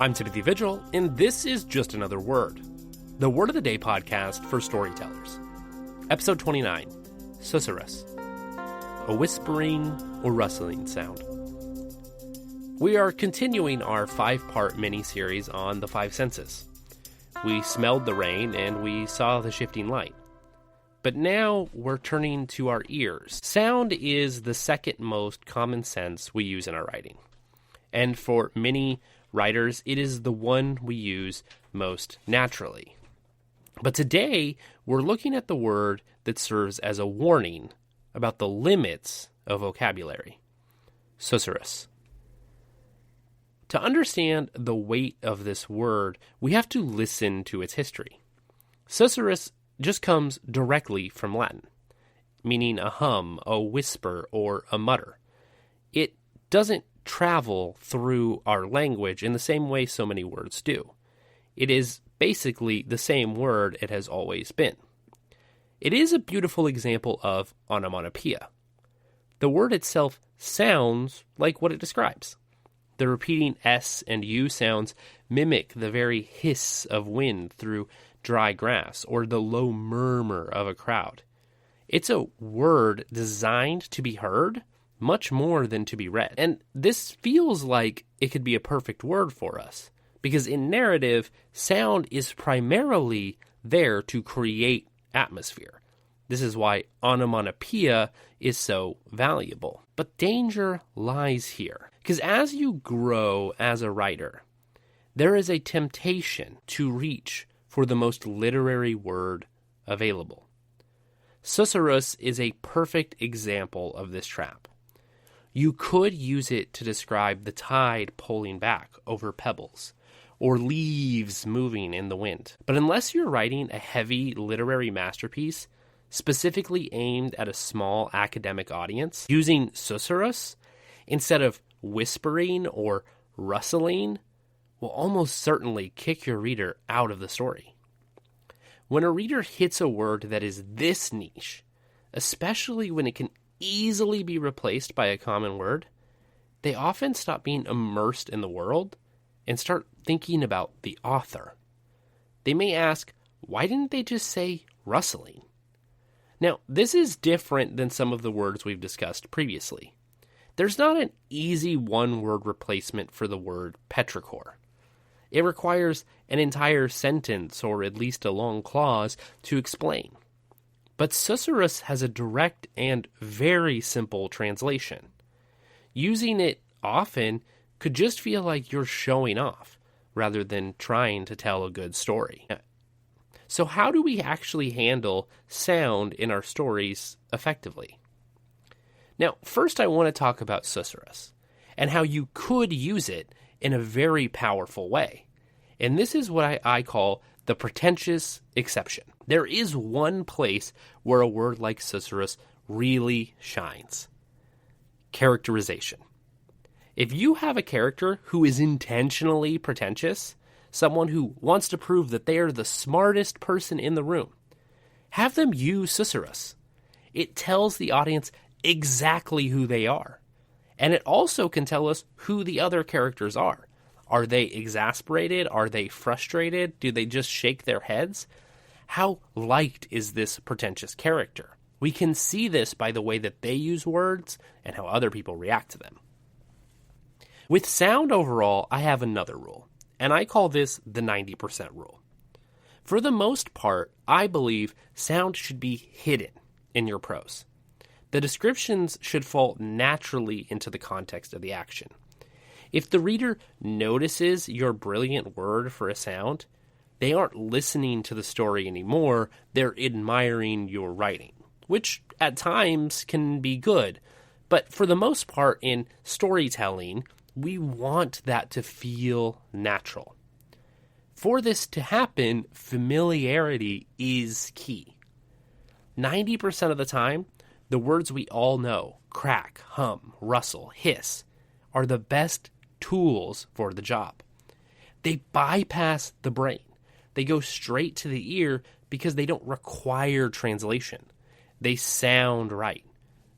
I'm Timothy Vigil, and this is Just Another Word, the Word of the Day podcast for storytellers. Episode 29, Susurrus, a whispering or rustling sound. We are continuing our 5-part mini-series on the 5 senses. We smelled the rain and we saw the shifting light. But now we're turning to our ears. Sound is the second most common sense we use in our writing. And for many writers, it is the one we use most naturally. But today, we're looking at the word that serves as a warning about the limits of vocabulary. Susurrus. To understand the weight of this word, we have to listen to its history. Susurrus just comes directly from Latin, meaning a hum, a whisper, or a mutter. It doesn't travel through our language in the same way so many words do. It is basically the same word it has always been. It is a beautiful example of onomatopoeia. The word itself sounds like what it describes. The repeating S and U sounds mimic the very hiss of wind through dry grass or the low murmur of a crowd. It's a word designed to be heard much more than to be read. And this feels like it could be a perfect word for us, because in narrative, sound is primarily there to create atmosphere. This is why onomatopoeia is so valuable. But danger lies here, because as you grow as a writer, there is a temptation to reach for the most literary word available. Susurrus is a perfect example of this trap. You could use it to describe the tide pulling back over pebbles, or leaves moving in the wind. But unless you're writing a heavy literary masterpiece specifically aimed at a small academic audience, using Susurrus instead of whispering or rustling will almost certainly kick your reader out of the story. When a reader hits a word that is this niche, especially when it can easily be replaced by a common word, they often stop being immersed in the world and start thinking about the author. They may ask, why didn't they just say rustling? Now, this is different than some of the words we've discussed previously. There's not an easy one-word replacement for the word petrichor. It requires an entire sentence or at least a long clause to explain. But Susurrus has a direct and very simple translation. Using it often could just feel like you're showing off rather than trying to tell a good story. So how do we actually handle sound in our stories effectively? Now, first I want to talk about Susurrus and how you could use it in a very powerful way. And this is what I call the Pretentious Exception. There is one place where a word like Susurrus really shines. Characterization. If you have a character who is intentionally pretentious, someone who wants to prove that they are the smartest person in the room, have them use Susurrus. It tells the audience exactly who they are. And it also can tell us who the other characters are. Are they exasperated? Are they frustrated? Do they just shake their heads? How liked is this pretentious character? We can see this by the way that they use words and how other people react to them. With sound overall, I have another rule, and I call this the 90% rule. For the most part, I believe sound should be hidden in your prose. The descriptions should fall naturally into the context of the action. If the reader notices your brilliant word for a sound, they aren't listening to the story anymore, they're admiring your writing, which at times can be good. But for the most part in storytelling, we want that to feel natural. For this to happen, familiarity is key. 90% of the time, the words we all know, crack, hum, rustle, hiss, are the best tools for the job. They bypass the brain. They go straight to the ear because they don't require translation. They sound right.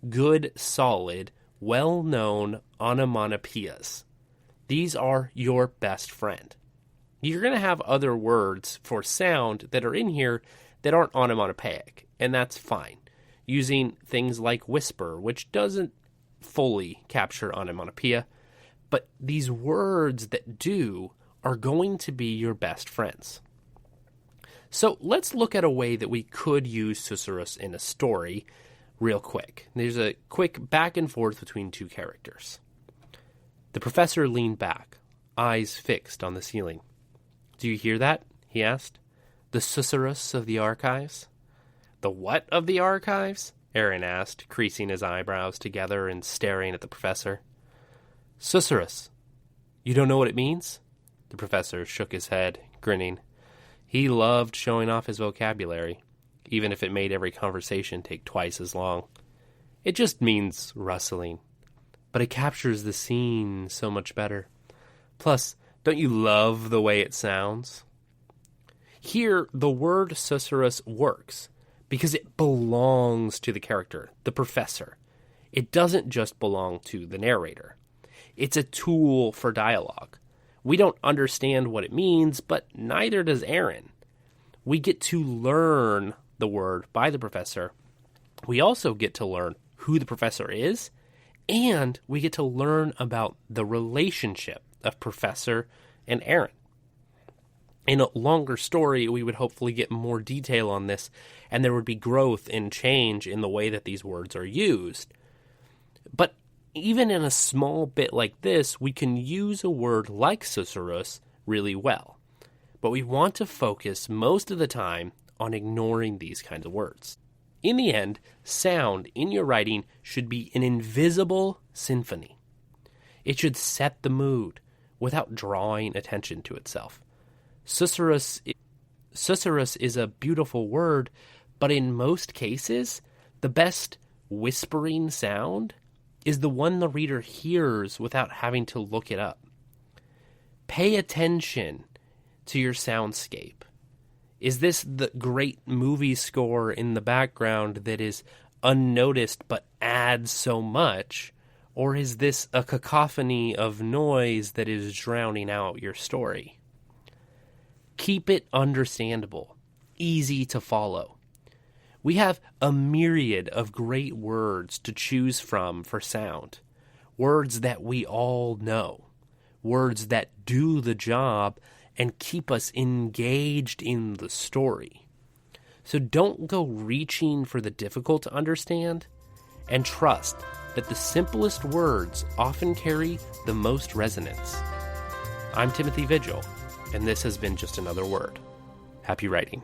Good, solid, well-known onomatopoeias. These are your best friend. You're going to have other words for sound that are in here that aren't onomatopoeic, and that's fine. Using things like whisper, which doesn't fully capture onomatopoeia, but these words that do are going to be your best friends. So let's look at a way that we could use Susurrus in a story real quick. There's a quick back and forth between two characters. The professor leaned back, eyes fixed on the ceiling. "Do you hear that?" he asked. "The Susurrus of the archives?" "The what of the archives?" Aaron asked, creasing his eyebrows together and staring at the professor. "Susurrus. You don't know what it means?" The professor shook his head, grinning. He loved showing off his vocabulary, even if it made every conversation take twice as long. "It just means rustling. But it captures the scene so much better. Plus, don't you love the way it sounds?" Here, the word Susurrus works because it belongs to the character, the professor. It doesn't just belong to the narrator. It's a tool for dialogue. We don't understand what it means, but neither does Aaron. We get to learn the word by the professor. We also get to learn who the professor is, and we get to learn about the relationship of Professor and Aaron. In a longer story, we would hopefully get more detail on this, and there would be growth and change in the way that these words are used. But even in a small bit like this, we can use a word like Susurrus really well. But we want to focus most of the time on ignoring these kinds of words. In the end, sound in your writing should be an invisible symphony. It should set the mood without drawing attention to itself. Susurrus is a beautiful word, but in most cases, the best whispering sound is the one the reader hears without having to look it up. Pay attention to your soundscape. Is this the great movie score in the background that is unnoticed but adds so much? Or is this a cacophony of noise that is drowning out your story? Keep it understandable, easy to follow. We have a myriad of great words to choose from for sound. Words that we all know. Words that do the job and keep us engaged in the story. So don't go reaching for the difficult to understand, and trust that the simplest words often carry the most resonance. I'm Timothy Vigil, and this has been Just Another Word. Happy writing.